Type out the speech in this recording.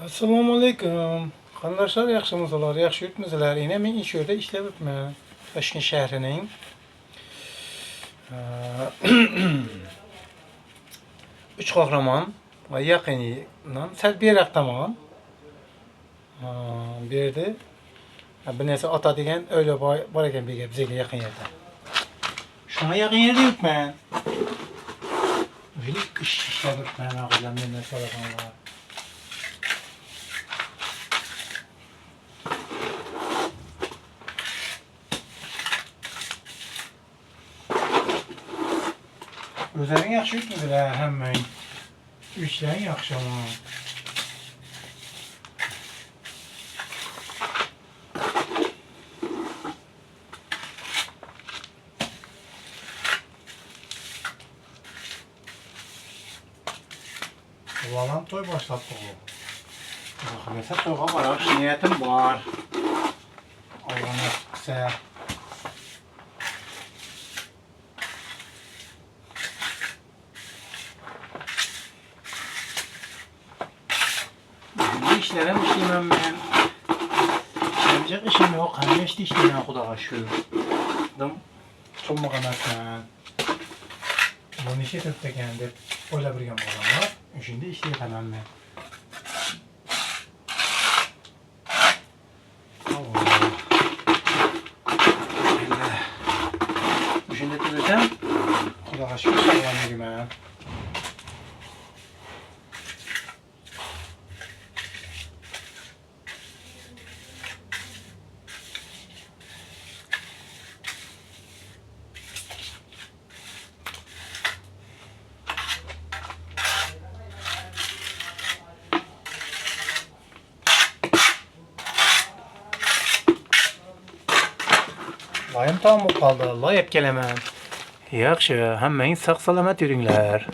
Assalomu alaykum. Qandoshlar, yaxshimisilar? Yaxshi yuribmisizlar? Yana men ish yerda ishlab yuribman. Toshkent shahrining 3 qahramon va yaqinidan sal beriroq tomon bu yerda bir narsa otadigan o'yla bor ekan bizga yaqin yerda. Shunga yaqin yerda yuribman. O'ylik ish ishlab yuribman, og'izlar mendan so'raganlar. O'zlaring yaxshi yuribsizlar, hammang. Ishlaring yaxshimi? Ulan toy başlattı bu. Mesela toyga baraş niyetim var. Allah nasipse. İşlerim işlemem ben. İşlemeyecek işim yok. Hani işte işlemem Xudoga şükür. Çok mağanatman. Bunu işe tüpteken deb o'ylab yurgan odamlar o'shanda ishlayapman men. O'shanda tursam Xudoga shukr sog'lomligimman. Layım tamam qoldi, layıp kelaman. Yaxshi, hammangiz sog' salomat yuringlar.